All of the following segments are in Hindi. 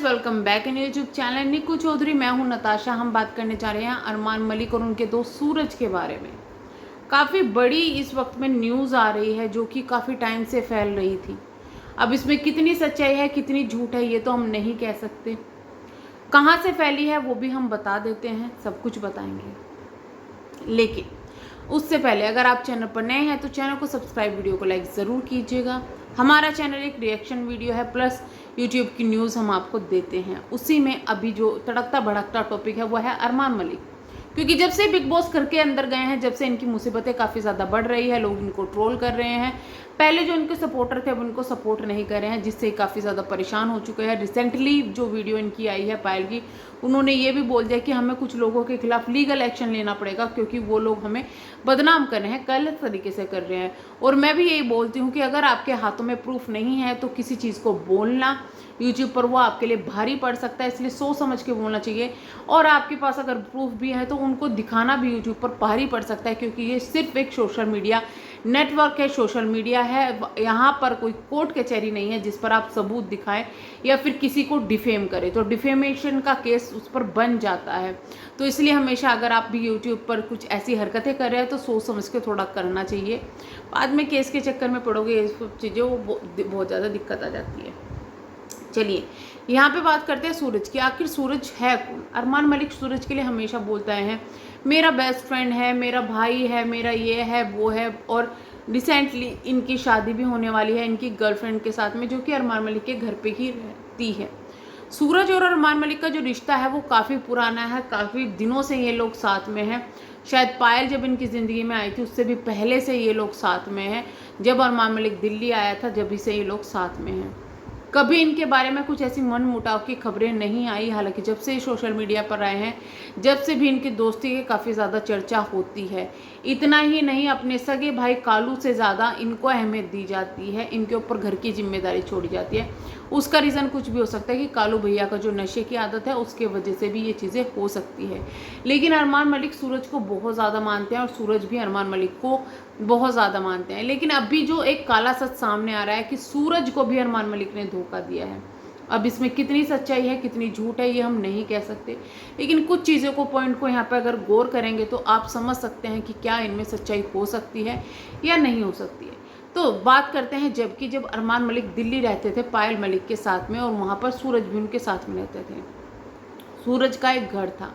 Welcome back in YouTube channel Niku Chaudhary. मैं हूं नताशा। हम बात करने जा रहे हैं अरमान मलिक और उनके दोस्त सूरज के बारे में। काफ़ी बड़ी इस वक्त में न्यूज़ आ रही है जो कि काफ़ी टाइम से फैल रही थी। अब इसमें कितनी सच्चाई है कितनी झूठ है ये तो हम नहीं कह सकते। कहाँ से फैली है वो भी हम बता देते हैं, सब कुछ बताएंगे। लेकिन उससे पहले अगर आप चैनल पर नए हैं तो चैनल को सब्सक्राइब, वीडियो को लाइक ज़रूर कीजिएगा। हमारा चैनल एक रिएक्शन वीडियो है प्लस यूट्यूब की न्यूज़ हम आपको देते हैं। उसी में अभी जो तड़कता भड़कता टॉपिक है वो है अरमान मलिक, क्योंकि जब से बिग बॉस घर के अंदर गए हैं, जब से इनकी मुसीबतें काफ़ी ज़्यादा बढ़ रही है, लोग इनको ट्रोल कर रहे हैं। पहले जो इनके सपोर्टर थे अब उनको सपोर्ट नहीं कर रहे हैं, जिससे काफ़ी ज़्यादा परेशान हो चुके हैं। रिसेंटली जो वीडियो इनकी आई है पायल की, उन्होंने ये भी बोल दिया कि हमें कुछ लोगों के खिलाफ लीगल एक्शन लेना पड़ेगा क्योंकि वो लोग हमें बदनाम कर रहे हैं, गलत तरीके से कर रहे हैं। और मैं भी यही बोलती हूँ कि अगर आपके हाथों में प्रूफ नहीं है तो किसी चीज़ को बोलना यूट्यूब पर वो आपके लिए भारी पड़ सकता है, इसलिए सोच समझ के बोलना चाहिए। और आपके पास अगर प्रूफ भी है तो उनको दिखाना भी यूट्यूब पर भारी पड़ सकता है, क्योंकि ये सिर्फ एक सोशल मीडिया नेटवर्क है, सोशल मीडिया है। यहाँ पर कोई कोर्ट कचहरी नहीं है जिस पर आप सबूत दिखाएं या फिर किसी को डिफेम करें, तो डिफेमेशन का केस उस पर बन जाता है। तो इसलिए हमेशा अगर आप भी यूट्यूब पर कुछ ऐसी हरकतें कर रहे हैं तो सोच समझ के थोड़ा करना चाहिए। बाद में केस के चक्कर में पड़ोगे, ये सब चीज़ें वो बहुत ज़्यादा दिक्कत आ जाती है। चलिए यहाँ पे बात करते हैं सूरज की। आखिर सूरज है कौन? अरमान मलिक सूरज के लिए हमेशा बोलता है मेरा बेस्ट फ्रेंड है, मेरा भाई है, मेरा ये है वो है। और रिसेंटली इनकी शादी भी होने वाली है इनकी गर्लफ्रेंड के साथ में, जो कि अरमान मलिक के घर पे ही रहती है। सूरज और अरमान मलिक का जो रिश्ता है वो काफ़ी पुराना है, काफ़ी दिनों से ये लोग साथ में हैं। शायद पायल जब इनकी ज़िंदगी में आई थी उससे भी पहले से ये लोग साथ में हैं। जब अरमान मलिक दिल्ली आया था जब से ये लोग साथ में हैं। कभी इनके बारे में कुछ ऐसी मन मुटाव की खबरें नहीं आई। हालांकि जब से सोशल मीडिया पर आए हैं जब से भी इनकी दोस्ती की काफ़ी ज़्यादा चर्चा होती है। इतना ही नहीं, अपने सगे भाई कालू से ज़्यादा इनको अहमियत दी जाती है, इनके ऊपर घर की जिम्मेदारी छोड़ी जाती है। उसका रीज़न कुछ भी हो सकता है कि कालू भैया का जो नशे की आदत है उसके वजह से भी ये चीज़ें हो सकती है। लेकिन अरमान मलिक सूरज को बहुत ज़्यादा मानते हैं और सूरज भी अरमान मलिक को बहुत ज़्यादा मानते हैं। लेकिन अभी जो एक काला सच सामने आ रहा है कि सूरज को भी अरमान मलिक ने धोखा दिया है। अब इसमें कितनी सच्चाई है कितनी झूठ है ये हम नहीं कह सकते, लेकिन कुछ चीज़ों को पॉइंट को यहाँ पर अगर गौर करेंगे तो आप समझ सकते हैं कि क्या इनमें सच्चाई हो सकती है या नहीं हो सकती है। तो बात करते हैं जब अरमान मलिक दिल्ली रहते थे पायल मलिक के साथ में, और वहाँ पर सूरज भी उनके साथ में रहते थे। सूरज का एक घर था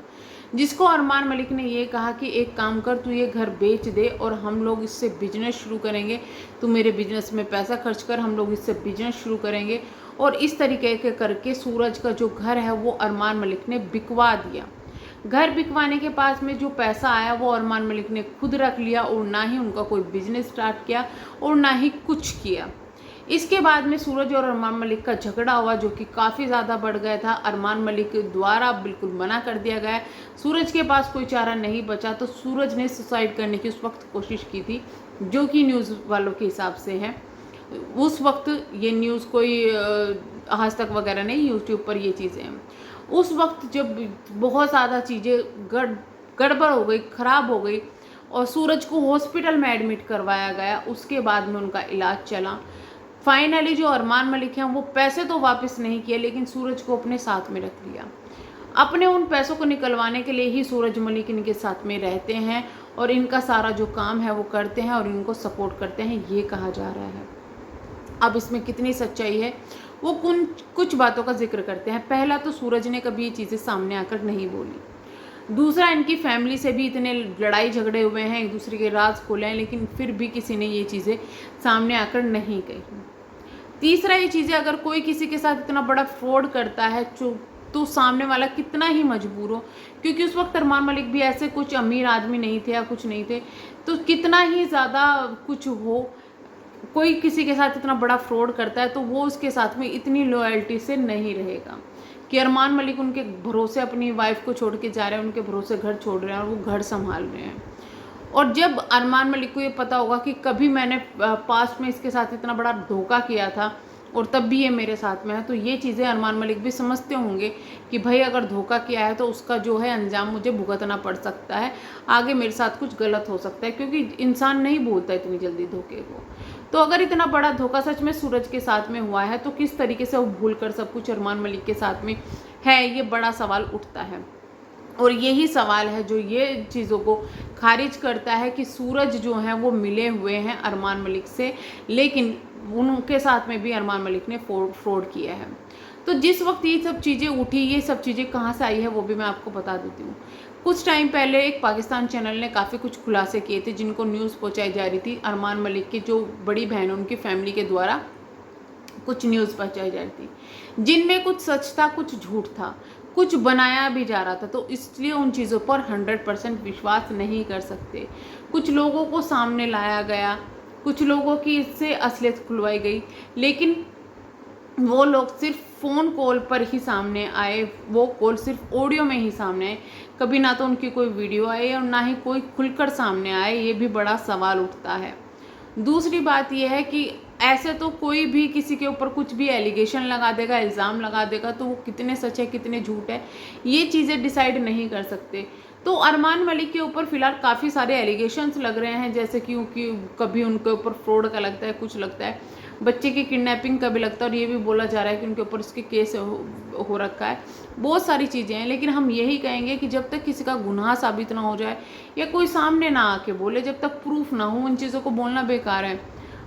जिसको अरमान मलिक ने ये कहा कि एक काम कर, तू ये घर बेच दे और हम लोग इससे बिजनेस शुरू करेंगे, तू मेरे बिजनेस में पैसा खर्च कर, हम लोग इससे बिजनेस शुरू करेंगे। और इस तरीके के करके सूरज का जो घर है वो अरमान मलिक ने बिकवा दिया। घर बिकवाने के पास में जो पैसा आया वो अरमान मलिक ने खुद रख लिया, और ना ही उनका कोई बिजनेस स्टार्ट किया और ना ही कुछ किया। इसके बाद में सूरज और अरमान मलिक का झगड़ा हुआ जो कि काफ़ी ज़्यादा बढ़ गया था। अरमान मलिक द्वारा बिल्कुल मना कर दिया गया। सूरज के पास कोई चारा नहीं बचा तो सूरज ने सुसाइड करने की उस वक्त कोशिश की थी, जो कि न्यूज़ वालों के हिसाब से है। उस वक्त ये न्यूज़ कोई आज तक वगैरह नहीं, यूट्यूब पर ये चीज़ें हैं। उस वक्त जब बहुत ज़्यादा चीज़ें गड़बड़ हो गई, ख़राब हो गई और सूरज को हॉस्पिटल में एडमिट करवाया गया, उसके बाद में उनका इलाज चला। फाइनली जो अरमान मलिक हैं वो पैसे तो वापस नहीं किए, लेकिन सूरज को अपने साथ में रख लिया। अपने उन पैसों को निकलवाने के लिए ही सूरज मलिक इनके साथ में रहते हैं और इनका सारा जो काम है वो करते हैं और इनको सपोर्ट करते हैं, ये कहा जा रहा है। अब इसमें कितनी सच्चाई है वो कुछ बातों का जिक्र करते हैं। पहला तो सूरज ने कभी ये चीज़ें सामने आकर नहीं बोली। दूसरा, इनकी फैमिली से भी इतने लड़ाई झगड़े हुए हैं, एक दूसरे के राज खोले हैं, लेकिन फिर भी किसी ने ये चीज़ें सामने आकर नहीं कही। तीसरा, ये चीज़ें अगर कोई किसी के साथ इतना बड़ा फ्रॉड करता है तो सामने वाला कितना ही मजबूर हो, क्योंकि उस वक्त अरमान मलिक भी ऐसे कुछ अमीर आदमी नहीं थे या कुछ नहीं थे, तो कितना ही ज़्यादा कुछ हो, कोई किसी के साथ इतना बड़ा फ्रॉड करता है तो वो उसके साथ में इतनी लॉयल्टी से नहीं रहेगा कि अरमान मलिक उनके भरोसे अपनी वाइफ को छोड़ के जा रहे हैं, उनके भरोसे घर छोड़ रहे हैं और वो घर संभाल रहे हैं। और जब अरमान मलिक को ये पता होगा कि कभी मैंने पास्ट में इसके साथ इतना बड़ा धोखा किया था और तब भी ये मेरे साथ में है। तो ये चीज़ें अरमान मलिक भी समझते होंगे कि भाई अगर धोखा किया है तो उसका जो है अंजाम मुझे भुगतना पड़ सकता है, आगे मेरे साथ कुछ गलत हो सकता है, क्योंकि इंसान नहीं भूलता इतनी जल्दी धोखे को। तो अगर इतना बड़ा धोखा सच में सूरज के साथ में हुआ है तो किस तरीके से वो भूल कर सब कुछ अरमान मलिक के साथ में है, ये बड़ा सवाल उठता है। और यही सवाल है जो ये चीज़ों को खारिज करता है कि सूरज जो हैं वो मिले हुए हैं अरमान मलिक से, लेकिन उनके साथ में भी अरमान मलिक ने फ्रॉड किया है। तो जिस वक्त ये सब चीज़ें उठी, ये सब चीज़ें कहाँ से आई है वो भी मैं आपको बता देती हूँ। कुछ टाइम पहले एक पाकिस्तान चैनल ने काफ़ी कुछ खुलासे किए थे, जिनको न्यूज़ पहुँचाई जा रही थी। अरमान मलिक की जो बड़ी बहन उनकी फैमिली के द्वारा कुछ न्यूज़ पहुँचाई जा रही थी, जिनमें कुछ सच था, कुछ झूठ था, कुछ बनाया भी जा रहा था। तो इसलिए उन चीज़ों पर 100% विश्वास नहीं कर सकते। कुछ लोगों को सामने लाया गया, कुछ लोगों की इससे असलियत खुलवाई गई, लेकिन वो लोग सिर्फ फ़ोन कॉल पर ही सामने आए, वो कॉल सिर्फ ऑडियो में ही सामने आए, कभी ना तो उनकी कोई वीडियो आई और ना ही कोई खुलकर सामने आए। ये भी बड़ा सवाल उठता है। दूसरी बात यह है कि ऐसे तो कोई भी किसी के ऊपर कुछ भी एलिगेशन लगा देगा, इल्ज़ाम लगा देगा, तो वो कितने सच है कितने झूठ है ये चीज़ें डिसाइड नहीं कर सकते। तो अरमान मलिक के ऊपर फ़िलहाल काफ़ी सारे एलिगेशंस लग रहे हैं, जैसे कि कभी उनके ऊपर फ्रॉड का लगता है, कुछ लगता है बच्चे की किडनैपिंग का भी लगता है, और ये भी बोला जा रहा है कि उनके ऊपर इसके केस हो रखा है। बहुत सारी चीज़ें हैं, लेकिन हम यही कहेंगे कि जब तक किसी का गुनाह साबित ना हो जाए या कोई सामने ना आके बोले, जब तक प्रूफ ना हो, उन चीज़ों को बोलना बेकार है।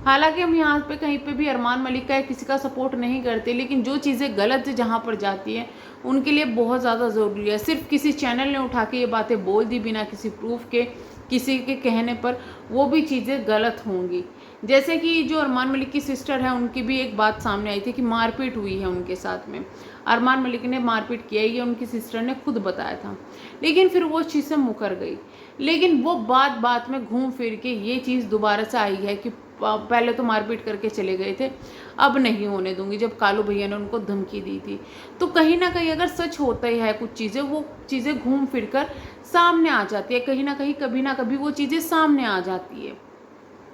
हालांकि हम यहाँ पे कहीं पे भी अरमान मलिक का किसी का सपोर्ट नहीं करते, लेकिन जो चीज़ें गलत जहाँ पर जाती हैं उनके लिए बहुत ज़्यादा ज़रूरी है। सिर्फ किसी चैनल ने उठा के ये बातें बोल दी बिना किसी प्रूफ के, किसी के कहने पर, वो भी चीज़ें गलत होंगी। जैसे कि जो अरमान मलिक की सिस्टर है, उनकी भी एक बात सामने आई थी कि मारपीट हुई है उनके साथ में। अरमान मलिक ने मारपीट किया, ये उनकी सिस्टर ने खुद बताया था, लेकिन फिर वो चीज़ से मुकर गई। लेकिन वो बात बात में घूम फिर के ये चीज़ दोबारा से आई है कि पहले तो मारपीट करके चले गए थे, अब नहीं होने दूंगी, जब कालू भैया ने उनको धमकी दी थी। तो कहीं ना कहीं अगर सच होता ही है कुछ चीज़ें, वो चीज़ें घूम फिर कर सामने आ जाती है, कहीं ना कहीं कभी ना कभी वो चीज़ें सामने आ जाती है।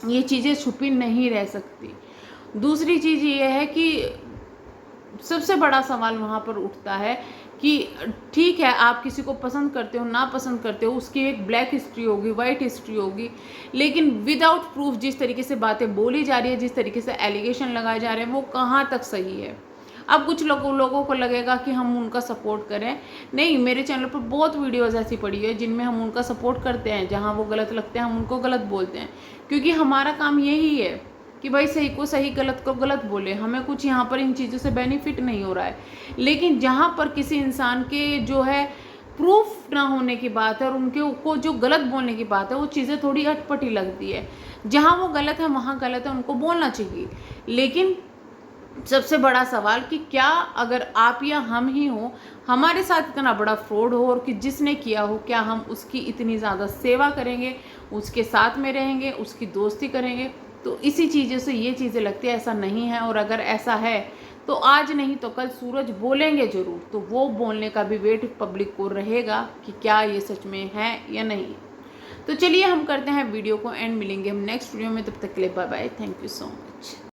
ये चीज़ें छुपी नहीं रह सकती। दूसरी चीज़ ये है कि सबसे बड़ा सवाल वहाँ पर उठता है कि ठीक है, आप किसी को पसंद करते हो, ना पसंद करते हो, उसकी एक ब्लैक हिस्ट्री होगी, वाइट हिस्ट्री होगी, लेकिन विदाउट प्रूफ जिस तरीके से बातें बोली जा रही है, जिस तरीके से एलिगेशन लगाए जा रहे हैं, वो कहाँ तक सही है। अब कुछ लोगों को लगेगा कि हम उनका सपोर्ट करें। नहीं, मेरे चैनल पर बहुत वीडियोज़ ऐसी पड़ी है जिनमें हम उनका सपोर्ट करते हैं, जहाँ वो गलत लगते हैं हम उनको गलत बोलते हैं, क्योंकि हमारा काम यही है कि भाई सही को सही, गलत को गलत बोले। हमें कुछ यहाँ पर इन चीज़ों से बेनिफिट नहीं हो रहा है, लेकिन जहाँ पर किसी इंसान के जो है प्रूफ ना होने की बात है और उनके को जो गलत बोलने की बात है, वो चीज़ें थोड़ी अटपटी लगती है। जहाँ वो गलत है वहाँ गलत है, उनको बोलना चाहिए। लेकिन सबसे बड़ा सवाल कि क्या अगर आप या हम ही हो, हमारे साथ इतना बड़ा फ्रॉड हो और कि जिसने किया हो, क्या हम उसकी इतनी ज़्यादा सेवा करेंगे, उसके साथ में रहेंगे, उसकी दोस्ती करेंगे? तो इसी चीज़ों से ये चीज़ें लगती है ऐसा नहीं है। और अगर ऐसा है तो आज नहीं तो कल सूरज बोलेंगे ज़रूर, तो वो बोलने का भी वेट पब्लिक को रहेगा कि क्या ये सच में है या नहीं। तो चलिए हम करते हैं वीडियो को एंड, मिलेंगे हम नेक्स्ट वीडियो में, तब तक के लिए bye bye, thank you so much.